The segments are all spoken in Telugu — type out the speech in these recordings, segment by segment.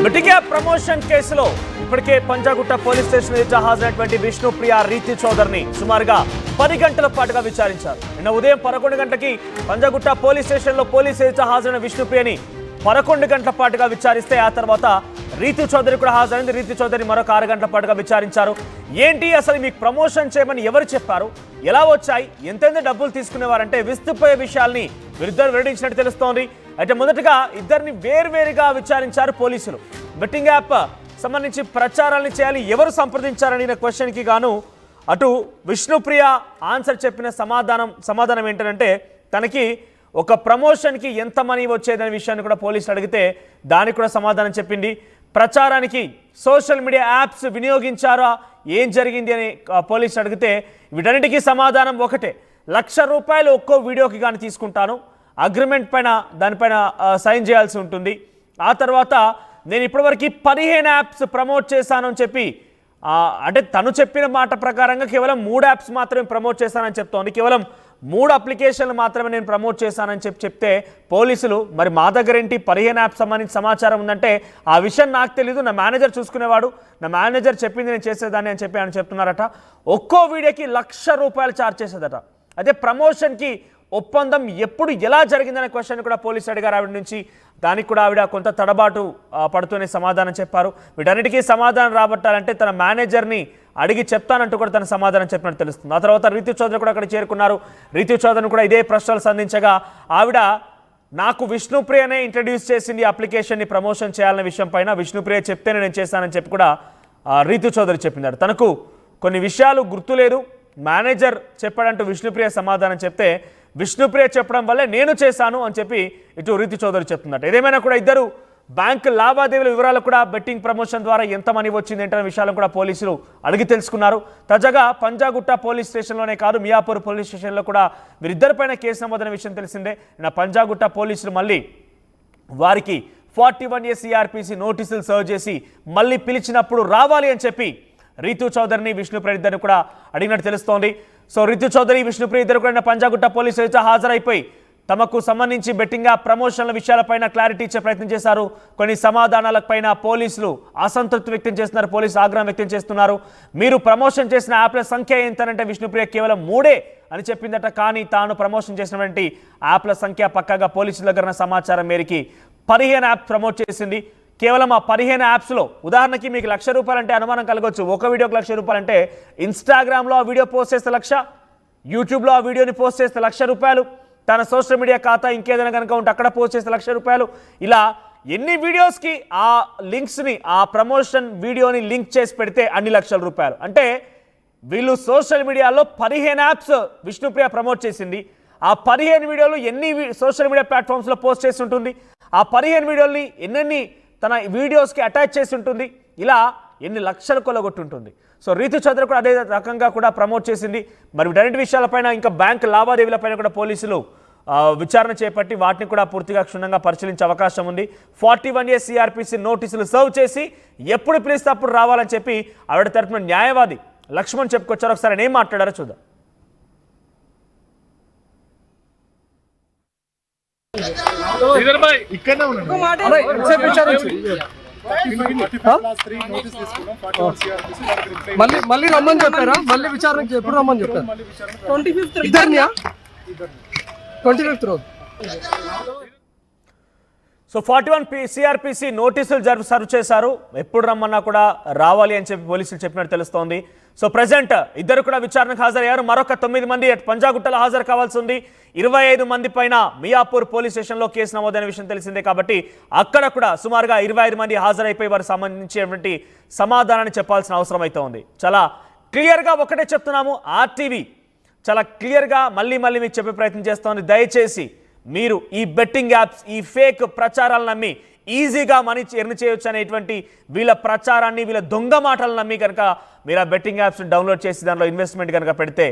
బెట్టింగ్ ప్రమోషన్ కేసులో ఇప్పటికే పంజాగుట్ట పోలీస్ స్టేషన్ ఎదుట హాజరైనటువంటి విష్ణుప్రియ రీతి చౌదరిని సుమారుగా 10 గంటల పాటుగా విచారించారు. నిన్న ఉదయం 11 గంటలకి పంజాగుట్ట పోలీస్ స్టేషన్లో పోలీస్ ఎదుట హాజరైన విష్ణుప్రియని 11 గంటల పాటుగా విచారిస్తే ఆ తర్వాత రీతి చౌదరి కూడా హాజరైంది. రీతి చౌదరి మరొక 6 గంటల పాటుగా విచారించారు. ఏంటి అసలు మీకు ప్రమోషన్ చేయమని ఎవరు చెప్పారు, ఎలా వచ్చాయి, ఎంతెంత డబ్బులు తీసుకునేవారంటే విస్తుపోయే విషయాల్ని వీరిద్దరు వెల్లడించినట్టు తెలుస్తోంది. అయితే మొదటగా ఇద్దరిని వేర్వేరుగా విచారించారు పోలీసులు. బెట్టింగ్ యాప్ సంబంధించి ప్రచారాలను చేయాలి ఎవరు సంప్రదించారని క్వశ్చన్కి గాను అటు విష్ణుప్రియ ఆన్సర్ చెప్పిన సమాధానం ఏంటంటే తనకి ఒక ప్రమోషన్కి ఎంత మనీ వచ్చేదనే విషయాన్ని కూడా పోలీసులు అడిగితే దానికి కూడా సమాధానం చెప్పింది. ప్రచారానికి సోషల్ మీడియా యాప్స్ వినియోగించారా, ఏం జరిగింది అని పోలీసులు అడిగితే వీటన్నిటికీ సమాధానం ఒకటే, ₹1,00,000 ఒక్కో వీడియోకి కానీ తీసుకుంటాను, అగ్రిమెంట్ పైన దానిపైన సైన్ చేయాల్సి ఉంటుంది. ఆ తర్వాత నేను ఇప్పటివరకు 15 యాప్స్ ప్రమోట్ చేశాను అని చెప్పి అంటే తను చెప్పిన మాట ప్రకారంగా కేవలం 3 యాప్స్ మాత్రమే ప్రమోట్ చేశానని చెప్తోంది. కేవలం 3 అప్లికేషన్లు మాత్రమే నేను ప్రమోట్ చేశానని చెప్తే పోలీసులు మరి మా దగ్గర ఏంటి 15 యాప్స్ సంబంధించి సమాచారం ఉందంటే ఆ విషయం నాకు తెలీదు, నా మేనేజర్ చూసుకునేవాడు, నా మేనేజర్ చెప్పింది నేను చేసేదాన్ని అని చెప్పి ఆయన చెప్తున్నారట. ఒక్కో వీడియోకి ₹1,00,000 ఛార్జ్ చేసేదట. అదే ప్రమోషన్కి ఒప్పందం ఎప్పుడు ఎలా జరిగిందనే క్వశ్చన్ కూడా పోలీసు అడిగారు ఆవిడ నుంచి. దానికి కూడా ఆవిడ కొంత తడబాటు పడుతూనే సమాధానం చెప్పారు. వీటన్నిటికీ సమాధానం రాబట్టాలంటే తన మేనేజర్ని అడిగి చెప్తానంటూ కూడా తన సమాధానం చెప్పినట్టు తెలుస్తుంది. ఆ తర్వాత రీతి చౌదరి కూడా అక్కడ చేరుకున్నారు. రీతి చౌదరిని కూడా ఇదే ప్రశ్నలు సంధించగా ఆవిడ నాకు విష్ణుప్రియనే ఇంట్రడ్యూస్ చేసింది అప్లికేషన్ని ప్రమోషన్ చేయాలనే విషయం పైన, విష్ణుప్రియ చెప్తేనే నేను చేశానని చెప్పి కూడా రీతి చౌదరి చెప్పిందారు. తనకు కొన్ని విషయాలు గుర్తులేదు, మేనేజర్ చెప్పాడంటూ విష్ణుప్రియ సమాధానం చెప్తే విష్ణుప్రియ చెప్పడం వల్లే నేను చేశాను అని చెప్పి ఇటు రీతి చౌదరి చెప్తుందట. ఏదేమైనా కూడా ఇద్దరు బ్యాంకు లావాదేవీల వివరాలు కూడా బెట్టింగ్ ప్రమోషన్ ద్వారా ఎంత మనీ వచ్చింది ఏంటనే విషయాలను కూడా పోలీసులు అడిగి తెలుసుకున్నారు. తాజాగా పంజాగుట్ట పోలీస్ స్టేషన్లోనే కాదు మియాపూర్ పోలీస్ స్టేషన్లో కూడా వీరిద్దరిపైన కేసు నమోదైన విషయం తెలిసిందే. నిన్న పంజాగుట్ట పోలీసులు మళ్ళీ వారికి 41A CRPC నోటీసులు సర్వ్ చేసి మళ్ళీ పిలిచినప్పుడు రావాలి అని చెప్పి రీతు చౌదరిని విష్ణుప్రియ ఇద్దరిని కూడా అడిగినట్టు తెలుస్తోంది. సో రీతు చౌదరి విష్ణుప్రియ ఇద్దరు కూడా పంజాగుట్ట పోలీసు అయితే హాజరైపోయి తమకు సంబంధించి బెట్టింగ్ యాప్ ప్రమోషన్ల విషయాలపైన క్లారిటీ ఇచ్చే ప్రయత్నం చేశారు. కొన్ని సమాధానాలపైన పోలీసులు అసంతృప్తి వ్యక్తం చేస్తున్నారు, పోలీసులు ఆగ్రహం వ్యక్తం చేస్తున్నారు. మీరు ప్రమోషన్ చేసిన యాప్ల సంఖ్య ఎంతనంటే విష్ణుప్రియ కేవలం 3 అని చెప్పిందట. కానీ తాను ప్రమోషన్ చేసినటువంటి యాప్ల సంఖ్య పక్కాగా పోలీసుల దగ్గర సమాచారం మేరకు 15 యాప్స్ ప్రమోట్ చేసింది. కేవలం ఆ 15 యాప్స్లో ఉదాహరణకి మీకు ₹1,00,000 అంటే అనుమానం కలగవచ్చు. ఒక వీడియోకి ₹1,00,000 అంటే ఇన్స్టాగ్రామ్లో ఆ వీడియో పోస్ట్ చేస్తే 1,00,000, యూట్యూబ్లో ఆ వీడియోని పోస్ట్ చేస్తే ₹1,00,000, తన సోషల్ మీడియా ఖాతా ఇంకేదైనా కనుక ఉంటే అక్కడ పోస్ట్ చేస్తే ₹1,00,000. ఇలా ఎన్ని వీడియోస్కి ఆ లింక్స్ని ఆ ప్రమోషన్ వీడియోని లింక్ చేసి పెడితే అన్ని ₹1,00,000. అంటే వీళ్ళు సోషల్ మీడియాలో 15 యాప్స్ విష్ణుప్రియ ప్రమోట్ చేసింది. ఆ 15 వీడియోలు ఎన్ని సోషల్ మీడియా ప్లాట్ఫామ్స్లో పోస్ట్ చేసి ఉంటుంది, ఆ 15 వీడియోల్ని ఎన్నెన్ని తన వీడియోస్కి అటాచ్ చేసి ఉంటుంది, ఇలా ఎన్ని లక్షలు కొలగొట్టుంటుంది. సో రీతు చౌదరి కూడా అదే రకంగా కూడా ప్రమోట్ చేసింది. మరి వీటన్నిటి విషయాలపైన ఇంకా బ్యాంక్ లావాదేవీలపైన కూడా పోలీసులు విచారణ చేపట్టి వాటిని కూడా పూర్తిగా క్షుణ్ణంగా పరిశీలించే అవకాశం ఉంది. 41A CRPC నోటీసులు సర్వ్ చేసి ఎప్పుడు పిలిస్తే అప్పుడు రావాలని చెప్పి ఆవిడ తరపున న్యాయవాది లక్ష్మణ్ చెప్పుకొచ్చారు. ఒకసారి ఏం మాట్లాడారో చూద్దాం. మళ్ళీ రమ్మని చెప్పారా? మళ్ళీ విచారణకు ఎప్పుడు రమ్మని చెప్పారు? 25th రోజు. సో 41 CRPC నోటీసులు సర్వ్ చేశారు, ఎప్పుడు రమ్మన్నా కూడా రావాలి అని చెప్పి పోలీసులు చెప్పినట్టు తెలుస్తోంది. సో ప్రజెంట్ ఇద్దరు కూడా విచారణకు హాజరయ్యారు. మరొక 9 మంది పంజాగుట్టలో హాజరు కావాల్సి ఉంది. 25 మంది పైన మియాపూర్ పోలీస్ స్టేషన్లో కేసు నమోదైన విషయం తెలిసిందే. కాబట్టి అక్కడ కూడా సుమారుగా 25 మంది హాజరైపోయి వారికి సంబంధించినటువంటి సమాధానాన్ని చెప్పాల్సిన అవసరం అయితే ఉంది. చాలా క్లియర్గా ఒకటే చెప్తున్నాము, RTV చాలా క్లియర్గా మళ్ళీ మీకు చెప్పే ప్రయత్నం చేస్తోంది. దయచేసి మీరు ఈ బెట్టింగ్ యాప్స్, ఈ ఫేక్ ప్రచారాలను నమ్మి ఈజీగా మనీ ఎర్న్ చేయొచ్చు అనేటువంటి వీళ్ళ ప్రచారాన్ని, వీళ్ళ దొంగ మాటలు నమ్మి కనుక మీరు ఆ బెట్టింగ్ యాప్స్ని డౌన్లోడ్ చేసి దానిలో ఇన్వెస్ట్మెంట్ కనుక పెడితే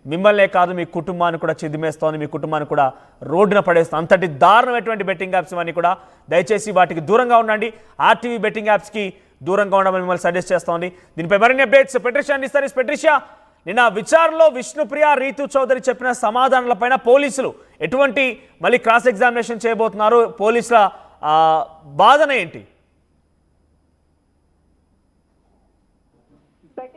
మిమ్మల్నే కాదు మీ కుటుంబాన్ని కూడా చిదిమేస్తోంది, మీ కుటుంబాన్ని కూడా రోడ్డున పడేస్తుంది. అంతటి దారుణమైనటువంటి బెట్టింగ్ యాప్స్ ఇవన్నీ కూడా. దయచేసి వాటికి దూరంగా ఉండండి. RTV బెట్టింగ్ యాప్స్కి దూరంగా ఉండమని మిమ్మల్ని సజెస్ట్ చేస్తోంది. దీనిపై మరిన్ని అప్డేట్స్ పెట్రిషియా అందిస్తారు. పెట్రిషియా, నిన్న విచారణలో విష్ణుప్రియ రీతు చౌదరి చెప్పిన సమాధానాలపైన పోలీసులు ఎటువంటి మళ్ళీ క్రాస్ ఎగ్జామినేషన్ చేయబోతున్నారు, పోలీసుల వాదన ఏంటి?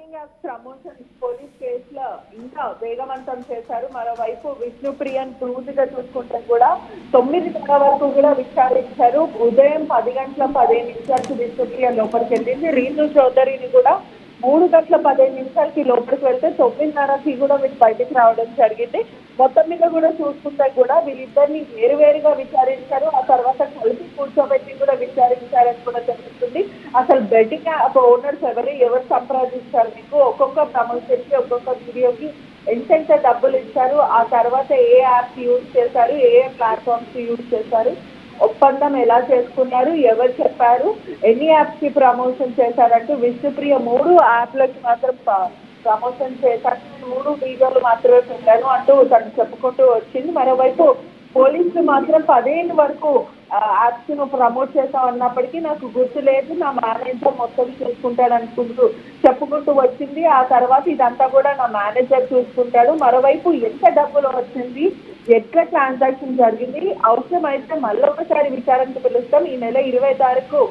బెట్టింగ్ యాప్స్ ప్రమోషన్ పోలీస్ కేసులో ఇంకా వేగవంతం చేశారు. మరోవైపు విష్ణుప్రియన్ పూర్తిగా చూసుకుంటే కూడా 9 వరకు కూడా విచారించారు. ఉదయం 10:15 విష్ణుప్రియ లోపలికి వెళ్ళింది. రీతు చౌదరిని కూడా 3:15 లోపలికి వెళ్తే 9:30 కూడా వీళ్ళు బయటికి రావడం జరిగింది. మొత్తం మీద కూడా చూసుకుంటే కూడా వీళ్ళిద్దరిని వేరువేరుగా విచారించారు. ఆ తర్వాత కలిపి కూర్చోబెట్టి కూడా విచారించారని కూడా తెలుస్తుంది. అసలు బెట్టింగ్ యాప్ ఓనర్స్ ఎవరు సంప్రదించారు, మీకు ఒక్కొక్క ప్రమోషన్ కి ఒక్కొక్క వీడియోకి ఎంత డబ్బులు ఇచ్చారు, ఆ తర్వాత ఏ యాప్స్ యూజ్ చేశారు, ఏ ప్లాట్ఫామ్స్ యూజ్ చేశారు, ఒప్పందం ఎలా చేసుకున్నారు, ఎవరు చెప్పారు, ఎన్ని యాప్స్ కి ప్రమోషన్ చేశారంటూ విష్ణుప్రియ 3 యాప్లకి మాత్రం ప్రమోషన్ చేశారు. 3 వీడియోలు మాత్రమే పెట్టాను అంటూ తను చెప్పుకుంటూ వచ్చింది. మరోవైపు పోలీసులు మాత్రం 15 వరకు యాప్స్ ను ప్రమోట్ చేస్తాం అన్నప్పటికీ నాకు గుర్తు లేదు, నా మేనేజర్ మొత్తం చూసుకుంటాడు అనుకుంటూ చెప్పుకుంటూ వచ్చింది. ఆ తర్వాత ఇదంతా కూడా నా మేనేజర్ చూసుకుంటాడు. మరోవైపు ఎంత డబ్బులు వచ్చింది, ఎట్లా ట్రాన్సాక్షన్ జరిగింది, అవసరమైతే మళ్ళొకసారి విచారణకు పిలుస్తాం, ఈ నెల 20 తారీఖు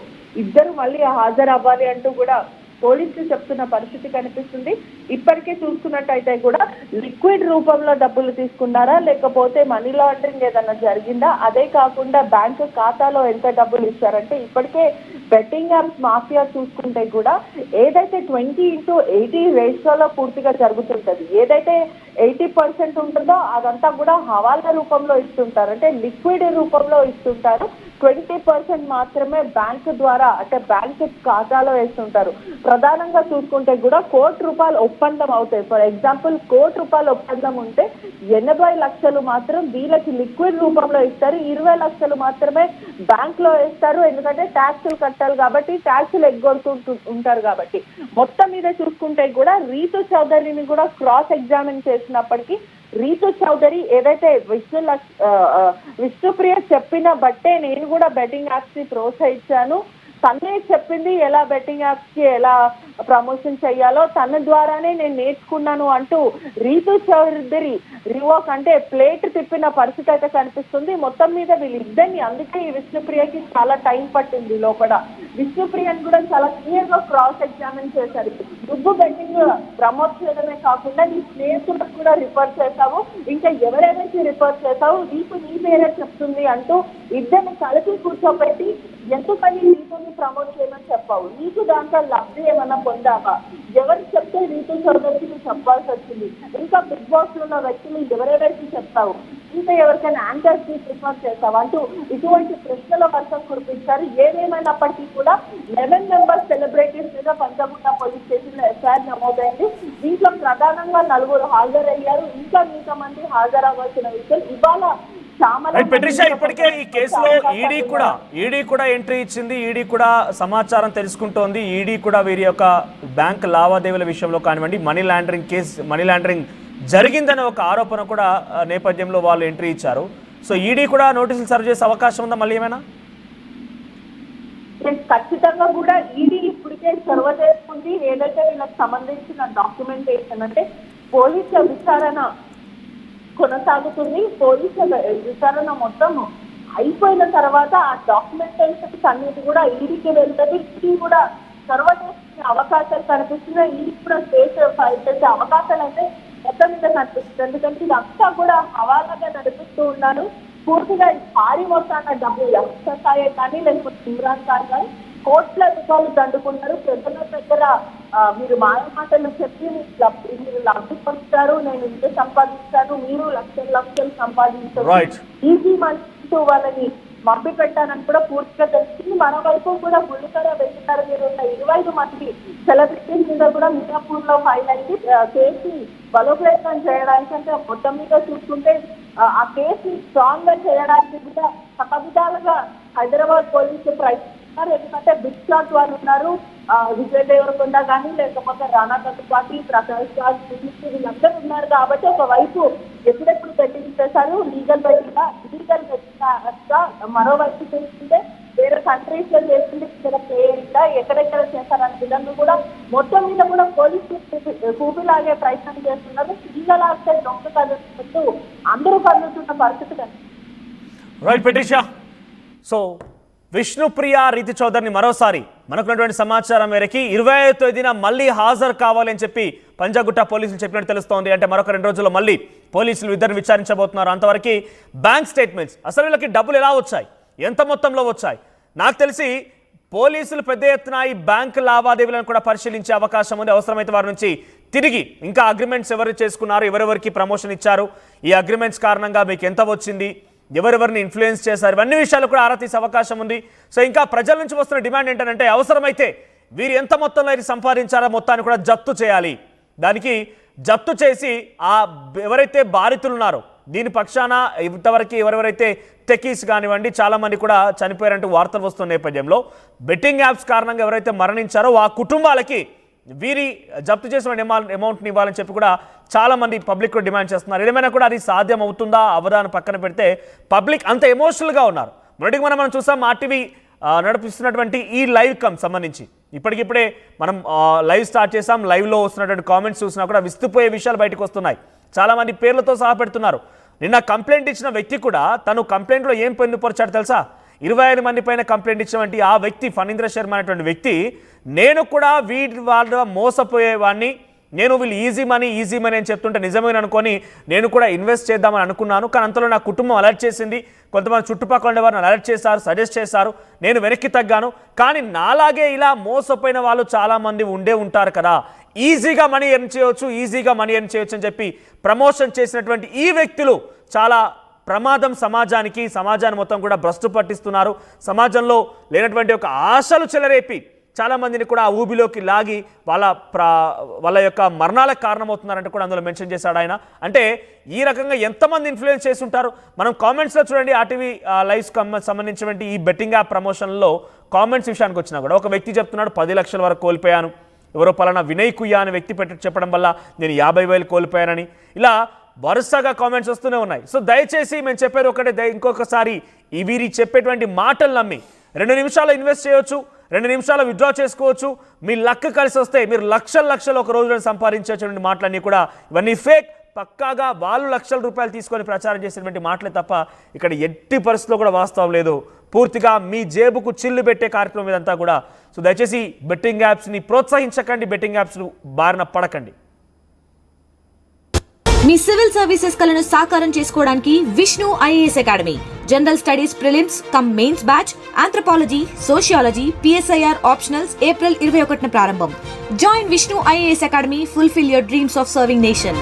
ఇద్దరు మళ్ళీ హాజరు అవ్వాలి అంటూ కూడా పోలీసులు చెప్తున్న పరిస్థితి కనిపిస్తుంది. ఇప్పటికే చూసుకున్నట్టయితే కూడా లిక్విడ్ రూపంలో డబ్బులు తీసుకున్నారా, లేకపోతే మనీ లాండరింగ్ ఏదైనా జరిగిందా, అదే కాకుండా బ్యాంకు ఖాతాలో ఎంత డబ్బులు ఇచ్చారంటే ఇప్పటికే బెట్టింగ్ యాప్స్ మాఫియా చూసుకుంటే కూడా ఏదైతే 20:80 రేషియోలో పూర్తిగా జరుగుతుంటది, ఏదైతే 80% ఉంటుందో అదంతా కూడా హవాలా రూపంలో ఇస్తుంటారు, అంటే లిక్విడ్ రూపంలో ఇస్తుంటారు. 20% మాత్రమే బ్యాంకు ద్వారా అంటే బ్యాంకు ఖాతాలో వేస్తుంటారు. ప్రధానంగా చూసుకుంటే కూడా ₹1,00,00,000 ఒప్పందం అవుతాయి. ఫర్ ఎగ్జాంపుల్ ₹1,00,00,000 ఒప్పందం ఉంటే 80 లక్షలు మాత్రం వీళ్ళకి లిక్విడ్ రూపంలో ఇస్తారు, 20 లక్షలు మాత్రమే బ్యాంక్ లో వేస్తారు. ఎందుకంటే ట్యాక్సులు కట్టాలి కాబట్టి, ట్యాక్సులు ఎగ్గొడుతూ ఉంటారు కాబట్టి. మొత్తం మీద చూసుకుంటే కూడా రీతు చౌదరిని కూడా క్రాస్ ఎగ్జామిన్ చేసినప్పటికీ రీతు చౌదరి ఏదైతే విష్ణుప్రియ చెప్పిన బట్టే నేను కూడా బెట్టింగ్ యాప్స్ ని ప్రోత్సహించాను, తనే చెప్పింది ఎలా బెట్టింగ్ యాప్స్ కి ఎలా ప్రమోషన్ చేయాలో తన ద్వారానే నేను నేర్చుకున్నాను అంటూ రీతు చౌదరి రివోక్ అంటే ప్లేట్ తిప్పిన పరిస్థితి అయితే కనిపిస్తుంది. మొత్తం మీద వీళ్ళిద్దరిని, అందుకే ఈ విష్ణుప్రియకి చాలా టైం పట్టింది లోపల. విష్ణుప్రియని కూడా చాలా క్లియర్ గా క్రాస్ ఎగ్జామిన్ చేశారు. నువ్వు బెట్టింగ్ ప్రమోట్ చేయడమే కాకుండా నీ స్నేహితులకు కూడా రిఫర్ చేశావు, ఇంకా ఎవరెవరికి రిఫర్ చేశావు, నీకు నీ పేరే చెప్తుంది అంటూ ఇద్దరిని కలిపి కూర్చోబెట్టి ఎందుకని రీతుని ప్రమోట్ చేయమని చెప్పావు, నీకు దాంట్లో లబ్ధి ఏమన్నా పొందావా, ఎవరు చెప్తే రీతు చౌదరికి నువ్వు చెప్పాల్సి వచ్చింది, ఇంకా బిగ్ బాస్ లో ఉన్న వ్యక్తులు ఎవరెవరికి చెప్తావు, ఇంకా ఎవరికైనా యాంకర్స్ ని ప్రిఫర్ చేస్తావు అంటూ ఇటువంటి ప్రశ్నల వర్షం కురిపించారు. ఏదేమైనప్పటికీ కూడా 11 మెంబర్స్ సెలబ్రిటీస్ మీద పంచగుట్ట పోలీస్ స్టేషన్ లో ఎఫ్ఐఆర్ నమోదైంది. దీంట్లో ప్రధానంగా 4 హాజరయ్యారు, ఇంకా మిగతా మంది హాజరవ్వాల్సిన విషయం ఇవాళ పెట్రిషా ఇప్పటికే ఈ కేసులో ఈడీ కూడా ఎంట్రీ ఇచ్చింది, ఈడీ కూడా సమాచారం తెలుసుకుంటోంది, ఈడీ కూడా వీరి యొక్క బ్యాంక్ లావాదేవీల విషయంలో కానివ్వండి మనీ లాండరింగ్ జరిగిందనే ఒక ఆరోపణ కూడా నేపథ్యంలో వాళ్ళు ఎంట్రీ ఇచ్చారు. సో ఈడీ కూడా నోటీసులు సర్వ్ చేసే అవకాశం ఉందా మళ్ళీ ఏమైనా? ఖచ్చితంగా కూడా ఈడీ ఇప్పటికే చొరవ చేసుకుంది. ఏదైతే వీళ్ళకి సంబంధించిన డాక్యుమెంటేషన్ అంటే పోలీసుల విచారణ కొనసాగుతుంది. పోలీసుల విచారణ మొత్తం అయిపోయిన తర్వాత ఆ డాక్యుమెంటేషన్స్ అన్నిటి కూడా ఈడీకి వెళ్తుంది. ఈడీ కూడా చొరవ చేసుకునే అవకాశాలు కనిపిస్తున్నాయి. ఈడీ కూడా కేసు ఫైల్ చేసే అవకాశాలు అయితే మొత్తం మీద కనిపిస్తుంది. ఎందుకంటే ఇదంతా కూడా హవాలాగా నడిపిస్తూ ఉన్నారు. పూర్తిగా భారీ మొత్తాన డబ్బులు వ్యవసాయ కానీ లేకపోతే ఇమ్రాన్ ఖాన్ కానీ కోట్ల రూపాయలు దండుకున్నారు. ప్రజల దగ్గర మీరు మాయమాటలు చెప్పి మీరు లబ్ధి పొందుతారు, నేను ఇంత సంపాదిస్తాను, మీరు లక్షలు సంపాదించారు, ఈజీ మనీ వాళ్ళని మబ్బి పెట్టానని కూడా పూర్తిగా తెలిసింది. మరోవైపు కూడా బుల్లికర వెంకటార మీద ఉన్న 25 మంది సెలబ్రిటీస్ మీద కూడా మియాపూర్ లో ఫైల్ అయింది. కేసు బలోపేతం చేయడానికి అంటే మొత్తం మీద చూసుకుంటే ఆ కేసు స్ట్రాంగ్ గా చేయడానికి కూడా సకవిధాలుగా హైదరాబాద్ పోలీసులు ప్రయత్నిస్తున్నారు. ఎందుకంటే బిగ్ షాట్ వాళ్ళు ఉన్నారు, విజయ్ దేవరకొండ కానీ లేకపోతే రానా కట్టుపాటి, ప్రకాష్ రాజ్, వీళ్ళందరూ ఉన్నారు. కాబట్టి ఒకవైపు ఎప్పుడెప్పుడు బెట్టింగ్ చేశారు, లీగల్ బెట్టింగ్ మరోవైపు చూస్తుంటే వేరే కంట్రీస్ లో చేసింది ఇక్కడ ప్లే అయిందా, ఎక్కడెక్కడ చేశారనే విధంగా కూడా మొత్తం మీద కూడా పోలీసులు కూపిలాగే ప్రయత్నం చేస్తున్నారు. సింగలాస్తే దొంగ కదులుతూ అందరూ కదులుతున్న పరిస్థితి. రైట్ పెట్రిషా. సో విష్ణుప్రియ రీతి చౌదరిని మరోసారి మనకున్నటువంటి సమాచారం మేరకి 25వ తేదీన మళ్ళీ హాజరు కావాలి అని చెప్పి పంజాగుట్ట పోలీసులు చెప్పినట్టు తెలుస్తోంది. అంటే మరొక 2 రోజుల్లో మళ్ళీ పోలీసులు ఇద్దరిని విచారించబోతున్నారు. అంతవరకు బ్యాంక్ స్టేట్మెంట్స్, అసలు వీళ్ళకి డబ్బులు ఎలా వచ్చాయి, ఎంత మొత్తంలో వచ్చాయి, నాకు తెలిసి పోలీసులు పెద్ద ఎత్తున ఈ బ్యాంకు లావాదేవీలను కూడా పరిశీలించే అవకాశం ఉంది. అవసరమైతే వారి నుంచి తిరిగి ఇంకా అగ్రిమెంట్స్ ఎవరు చేసుకున్నారు, ఎవరెవరికి ప్రమోషన్ ఇచ్చారు, ఈ అగ్రిమెంట్స్ కారణంగా మీకు ఎంత వచ్చింది, ఎవరెవరిని ఇన్ఫ్లుయెన్స్ చేశారు, ఇవన్నీ విషయాలు కూడా ఆరా తీసే అవకాశం ఉంది. సో ఇంకా ప్రజల నుంచి వస్తున్న డిమాండ్ ఏంటంటే అవసరమైతే వీరు ఎంత మొత్తంలో ఇది సంపాదించారో మొత్తాన్ని కూడా జప్తు చేయాలి. దానికి జప్తు చేసి ఆ ఎవరైతే బాధితులు ఉన్నారో దీని పక్షాన ఇంతవరకు ఎవరెవరైతే టెకీస్ కానివ్వండి చాలామంది కూడా చనిపోయారంటూ వార్తలు వస్తున్న నేపథ్యంలో బెట్టింగ్ యాప్స్ కారణంగా ఎవరైతే మరణించారో ఆ కుటుంబాలకి వీరి జప్తు చేసిన అమౌంట్ని ఇవ్వాలని చెప్పి కూడా చాలామంది పబ్లిక్ డిమాండ్ చేస్తున్నారు. ఏమైనా కూడా అది సాధ్యం అవుతుందా అవదా అని పక్కన పెడితే పబ్లిక్ అంత ఎమోషనల్గా ఉన్నారు. మొదటికి మనం చూసాం ఆర్టీవీ నడిపిస్తున్నటువంటి ఈ లైవ్ కమ్ సంబంధించి ఇప్పటికిప్పుడే మనం లైవ్ స్టార్ట్ చేసాం. లైవ్లో వస్తున్నటువంటి కామెంట్స్ చూసినా కూడా విస్తుపోయే విషయాలు బయటకు వస్తున్నాయి. చాలామంది పేర్లతో సహా పెడుతున్నారు. నిన్న కంప్లైంట్ ఇచ్చిన వ్యక్తి కూడా తను కంప్లైంట్లో ఏం పొందుపరిచాడు తెలుసా? 25 మంది పైన కంప్లైంట్ ఇచ్చినటువంటి ఆ వ్యక్తి ఫణీంద్ర శర్మ అనేటువంటి వ్యక్తి, నేను కూడా వాళ్ళ మోసపోయేవాడిని, నేను వీళ్ళు ఈజీ మనీ అని చెప్తుంటే నిజమేనని అనుకొని నేను కూడా ఇన్వెస్ట్ చేద్దామని అనుకున్నాను. కానీ అంతలో నా కుటుంబం అలర్ట్ చేసింది, కొంతమంది చుట్టుపక్కల ఉండే వారిని అలర్ట్ చేశారు, సజెస్ట్ చేశారు, నేను వెనక్కి తగ్గాను. కానీ నాలాగే ఇలా మోసపోయిన వాళ్ళు చాలామంది ఉంటారు కదా, ఈజీగా మనీ ఎర్న్ చేయవచ్చు అని చెప్పి ప్రమోషన్ చేసినటువంటి ఈ వ్యక్తులు చాలా ప్రమాదం సమాజాన్ని మొత్తం కూడా భ్రష్టు పట్టిస్తున్నారు. సమాజంలో లేనటువంటి ఒక ఆశలు చెలరేపి చాలామందిని కూడా ఆ ఊబిలోకి లాగి వాళ్ళ యొక్క మరణాలకు కారణమవుతున్నారంటే కూడా అందులో మెన్షన్ చేశాడు ఆయన. అంటే ఈ రకంగా ఎంతమంది ఇన్ఫ్లుయెన్స్ చేసి ఉంటారు. మనం కామెంట్స్లో చూడండి, ఆర్టీవీ లైవ్స్ సంబంధించినటువంటి ఈ బెట్టింగ్ యాప్ ప్రమోషన్లో కామెంట్స్ విషయానికి వచ్చినా కూడా ఒక వ్యక్తి చెప్తున్నాడు 10 లక్షల వరకు కోల్పోయాను, ఎవరో పలానా వినయ్ కుయ్యా అనే వ్యక్తి చెప్పడం వల్ల నేను 50,000 కోల్పోయానని, ఇలా వరుసగా కామెంట్స్ వస్తూనే ఉన్నాయి. సో దయచేసి మేము చెప్పేది ఒకటే, ఇంకొకసారి వీరి చెప్పేటువంటి మాటలు నమ్మి 2 నిమిషాలు ఇన్వెస్ట్ చేయొచ్చు, 2 నిమిషాలు విత్డ్రా చేసుకోవచ్చు, మీ లక్ కలిసి వస్తే మీరు లక్షలు ఒక రోజులో సంపాదించేటువంటి మాటలన్నీ కూడా ఇవన్నీ ఫేక్. పక్కాగా వాళ్ళు లక్షల రూపాయలు తీసుకొని ప్రచారం చేసినటువంటి మాటలే తప్ప ఇక్కడ ఎట్టి పరిస్థితుల్లో కూడా వాస్తవం లేదు. పూర్తిగా మీ జేబుకు చిల్లు పెట్టే కార్యక్రమం ఇదంతా కూడా. సో దయచేసి బెట్టింగ్ యాప్స్ని ప్రోత్సహించకండి, బెట్టింగ్ యాప్స్ను బారిన పడకండి. మీ సివిల్ సర్వీసెస్ కలను సాకారం చేసుకోవడానికి Vishnu IAS academy general studies prelims cum mains batch, anthropology, sociology, PSIR optionals April 21న ప్రారంభం. Join Vishnu IAS academy, fulfil your dreams of serving nation.